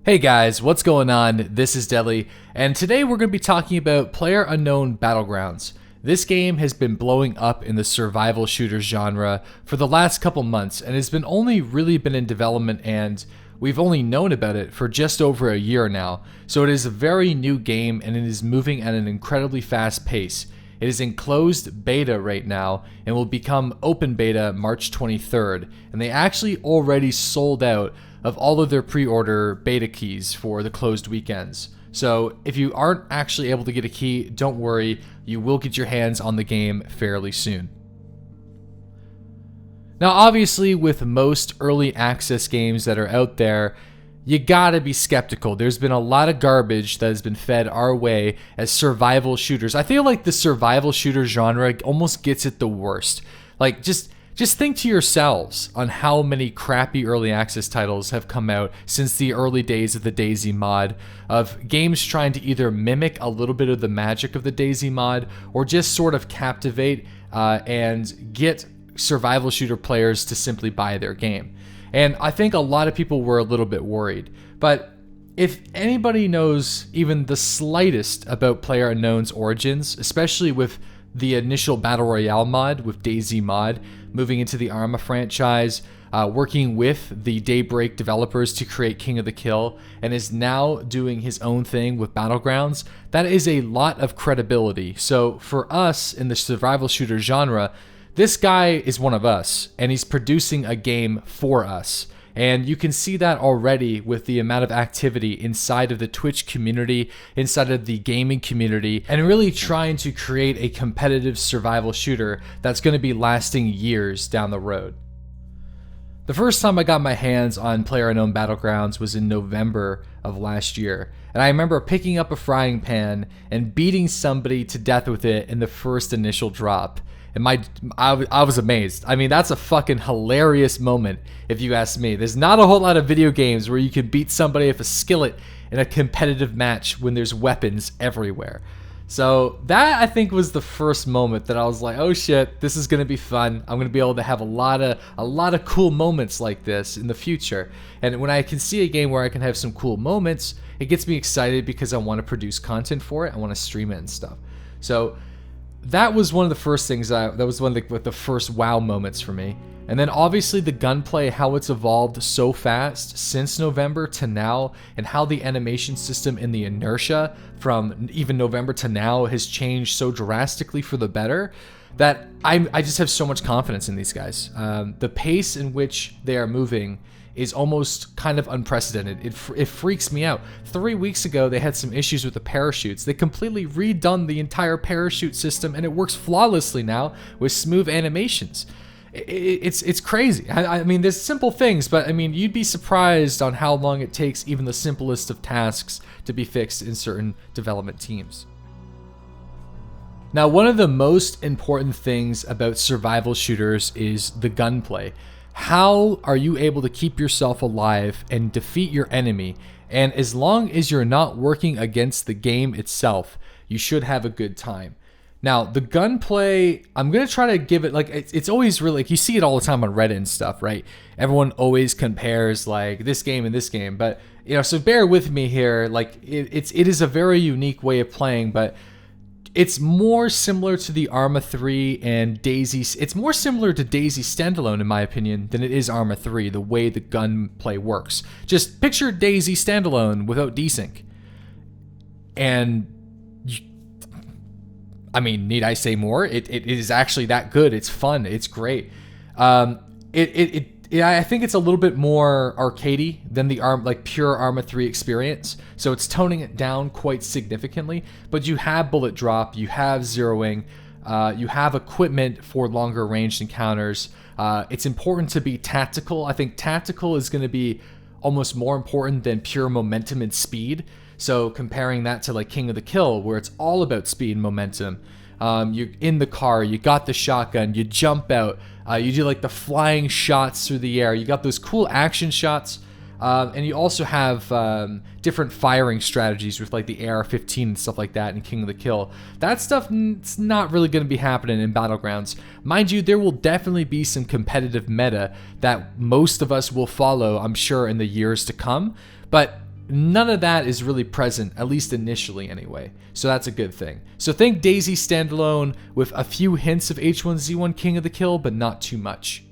Hey guys, what's going on? This is Deli, and today we're going to be talking about PlayerUnknown Battlegrounds. This game has been blowing up in the survival shooter genre for the last couple months, and has been only really been in development, and we've only known about it for just over a year now. So it is a very new game, and it is moving at an incredibly fast pace. It is in closed beta right now and will become open beta March 23rd, and they actually already sold out of all of their pre-order beta keys for the closed weekends. So if you aren't actually able to get a key, don't worry, you will get your hands on the game fairly soon. Now obviously with most early access games that are out there, you gotta be skeptical. There's been a lot of garbage that has been fed our way as survival shooters. I feel like the survival shooter genre almost gets it the worst. Like just think to yourselves on how many crappy early access titles have come out since the early days of the DayZ mod, of games trying to either mimic a little bit of the magic of the DayZ mod or just sort of captivate and get survival shooter players to simply buy their game. And I think a lot of people were a little bit worried. But if anybody knows even the slightest about PlayerUnknown's origins, especially with the initial Battle Royale mod with DayZ mod, moving into the Arma franchise, working with the Daybreak developers to create King of the Kill, and is now doing his own thing with Battlegrounds, that is a lot of credibility. So for us in the survival shooter genre, this guy is one of us, and he's producing a game for us. And you can see that already with the amount of activity inside of the Twitch community, inside of the gaming community, and really trying to create a competitive survival shooter that's going to be lasting years down the road. The first time I got my hands on PlayerUnknown Battlegrounds was in November of last year, and I remember picking up a frying pan and beating somebody to death with it in the first initial drop. And I was amazed. I mean, that's a fucking hilarious moment, if you ask me. There's not a whole lot of video games where you can beat somebody with a skillet in a competitive match when there's weapons everywhere. So that, I think, was the first moment that I was like, oh shit, this is gonna be fun. I'm gonna be able to have a lot of cool moments like this in the future. And when I can see a game where I can have some cool moments, it gets me excited because I want to produce content for it. I want to stream it and stuff. So that was one of the first things, that was one of the first wow moments for me. And then obviously the gunplay, how it's evolved so fast since November to now, and how the animation system and the inertia from even November to now has changed so drastically for the better, that I just have so much confidence in these guys. The pace in which they are moving is almost kind of unprecedented. It freaks me out. 3 weeks ago, they had some issues with the parachutes. They completely redone the entire parachute system, and it works flawlessly now with smooth animations. It's crazy. I mean, there's simple things, but I mean, you'd be surprised on how long it takes even the simplest of tasks to be fixed in certain development teams. Now, one of the most important things about survival shooters is the gunplay. How are you able to keep yourself alive and defeat your enemy? And as long as you're not working against the game itself, you should have a good time. Now, the gunplay, I'm going to try to give it, like, it's always really, like, you see it all the time on Reddit and stuff, right? Everyone always compares, like, this game and this game. But, you know, so bear with me here. Like, it is a very unique way of playing, but it's more similar to the Arma 3 and DayZ. It's more similar to DayZ Standalone, in my opinion, than it is Arma 3, the way the gunplay works. Just picture DayZ Standalone without desync. And, I mean, need I say more? It is actually that good. It's fun. It's great. I think it's a little bit more arcadey than the pure Arma 3 experience. So it's toning it down quite significantly. But you have bullet drop, you have zeroing, you have equipment for longer ranged encounters. It's important to be tactical. I think tactical is going to be almost more important than pure momentum and speed. So comparing that to like King of the Kill, where it's all about speed and momentum. You're in the car, you got the shotgun, you jump out, you do like the flying shots through the air, you got those cool action shots, and you also have different firing strategies with like the AR-15 and stuff like that in King of the Kill. That stuff, it's not really going to be happening in Battlegrounds. Mind you, there will definitely be some competitive meta that most of us will follow, I'm sure, in the years to come, but none of that is really present, at least initially anyway. So that's a good thing. So think DayZ standalone with a few hints of H1Z1 King of the Kill, but not too much.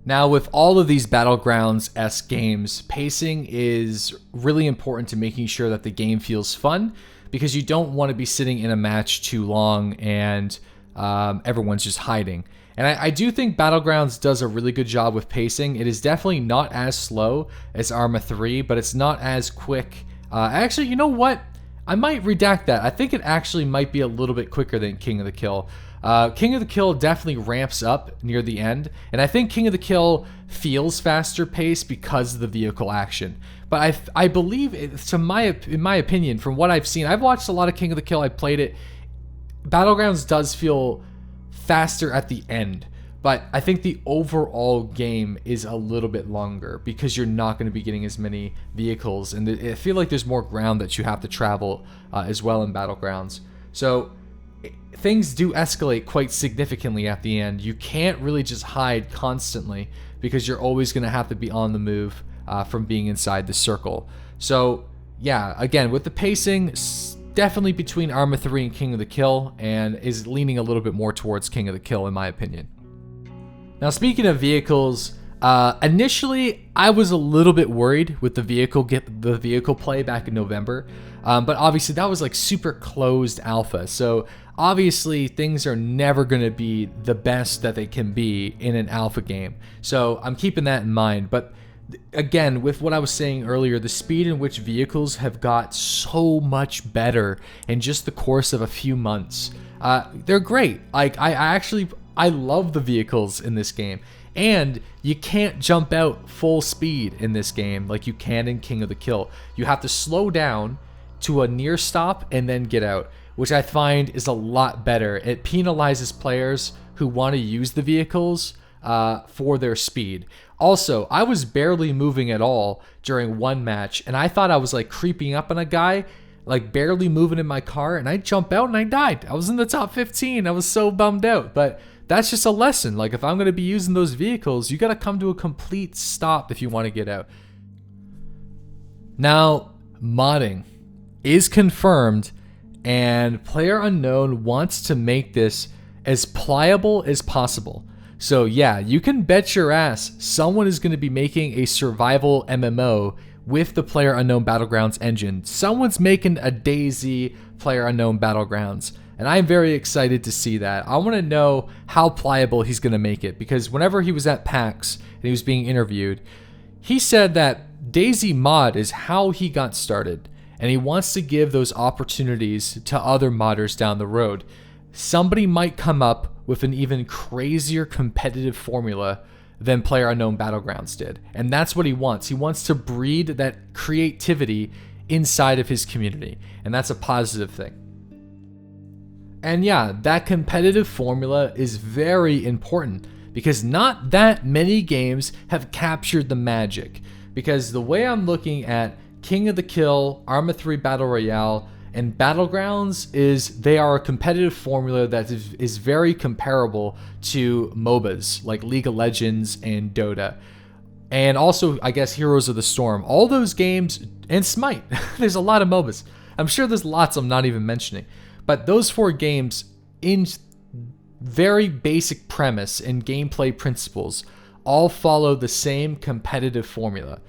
Now, with all of these Battlegrounds-esque games, pacing is really important to making sure that the game feels fun, because you don't want to be sitting in a match too long and everyone's just hiding. And I do think Battlegrounds does a really good job with pacing. It is definitely not as slow as Arma 3, but it's not as quick. Actually, you know what? I might redact that. I think it actually might be a little bit quicker than King of the Kill. King of the Kill definitely ramps up near the end, and I think King of the Kill feels faster paced because of the vehicle action. But I believe, in my opinion, from what I've seen, I've watched a lot of King of the Kill, I played it, Battlegrounds does feel faster at the end. But I think the overall game is a little bit longer because you're not going to be getting as many vehicles, and I feel like there's more ground that you have to travel as well in Battlegrounds. So things do escalate quite significantly at the end. You can't really just hide constantly because you're always going to have to be on the move from being inside the circle. So yeah, again, with the pacing, definitely between Arma 3 and King of the Kill, and is leaning a little bit more towards King of the Kill in my opinion. Now, speaking of vehicles, initially I was a little bit worried with the vehicle play back in November, but obviously that was like super closed alpha, so obviously things are never going to be the best that they can be in an alpha game. So I'm keeping that in mind. But again, with what I was saying earlier, the speed in which vehicles have got so much better in just the course of a few months. They're great. Like I love the vehicles in this game, and you can't jump out full speed in this game like you can in King of the Kill. You have to slow down to a near stop and then get out, which I find is a lot better. It penalizes players who want to use the vehicles for their speed. Also, I was barely moving at all during one match, and I thought I was like creeping up on a guy, like barely moving in my car, and I jump out and I died. I was in the top 15. I was so bummed out, but that's just a lesson. Like, if I'm going to be using those vehicles, you got to come to a complete stop if you want to get out. Now, modding is confirmed, and PlayerUnknown wants to make this as pliable as possible. So yeah, you can bet your ass someone is going to be making a survival MMO with the PlayerUnknown Battlegrounds engine. Someone's making a DayZ PlayerUnknown Battlegrounds, and I'm very excited to see that. I want to know how pliable he's going to make it, because whenever he was at PAX and he was being interviewed, he said that DayZ mod is how he got started, and he wants to give those opportunities to other modders down the road. Somebody might come up with an even crazier competitive formula than PlayerUnknown Battlegrounds did, and that's what he wants. He wants to breed that creativity inside of his community, and that's a positive thing. And yeah, that competitive formula is very important, because not that many games have captured the magic. Because the way I'm looking at King of the Kill, Arma 3 Battle Royale, and Battlegrounds is they are a competitive formula that is very comparable to MOBAs like League of Legends and Dota. And also, I guess, Heroes of the Storm. All those games, and Smite. There's a lot of MOBAs. I'm sure there's lots I'm not even mentioning. But those four games, in very basic premise and gameplay principles, all follow the same competitive formula.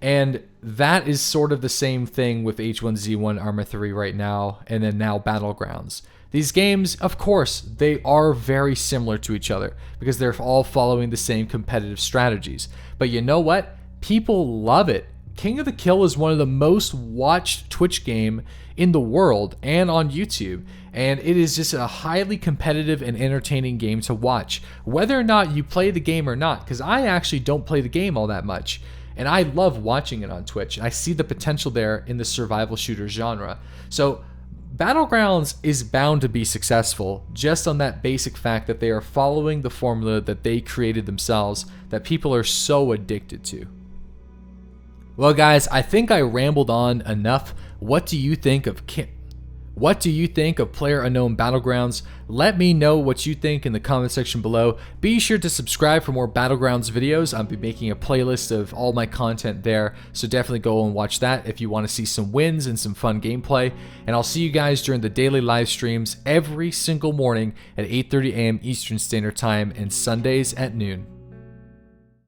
And that is sort of the same thing with H1Z1 Arma 3 right now, and then now Battlegrounds. These games, of course, they are very similar to each other because they're all following the same competitive strategies. But you know what? People love it. King of the Kill is one of the most watched Twitch game in the world and on YouTube. And it is just a highly competitive and entertaining game to watch, whether or not you play the game or not, because I actually don't play the game all that much. And I love watching it on Twitch. I see the potential there in the survival shooter genre. So Battlegrounds is bound to be successful just on that basic fact that they are following the formula that they created themselves that people are so addicted to. Well guys, I think I rambled on enough. What do you think of What do you think of PlayerUnknown Battlegrounds? Let me know what you think in the comment section below. Be sure to subscribe for more Battlegrounds videos. I'll be making a playlist of all my content there, so definitely go and watch that if you want to see some wins and some fun gameplay. And I'll see you guys during the daily live streams every single morning at 8:30 a.m. Eastern Standard Time and Sundays at noon.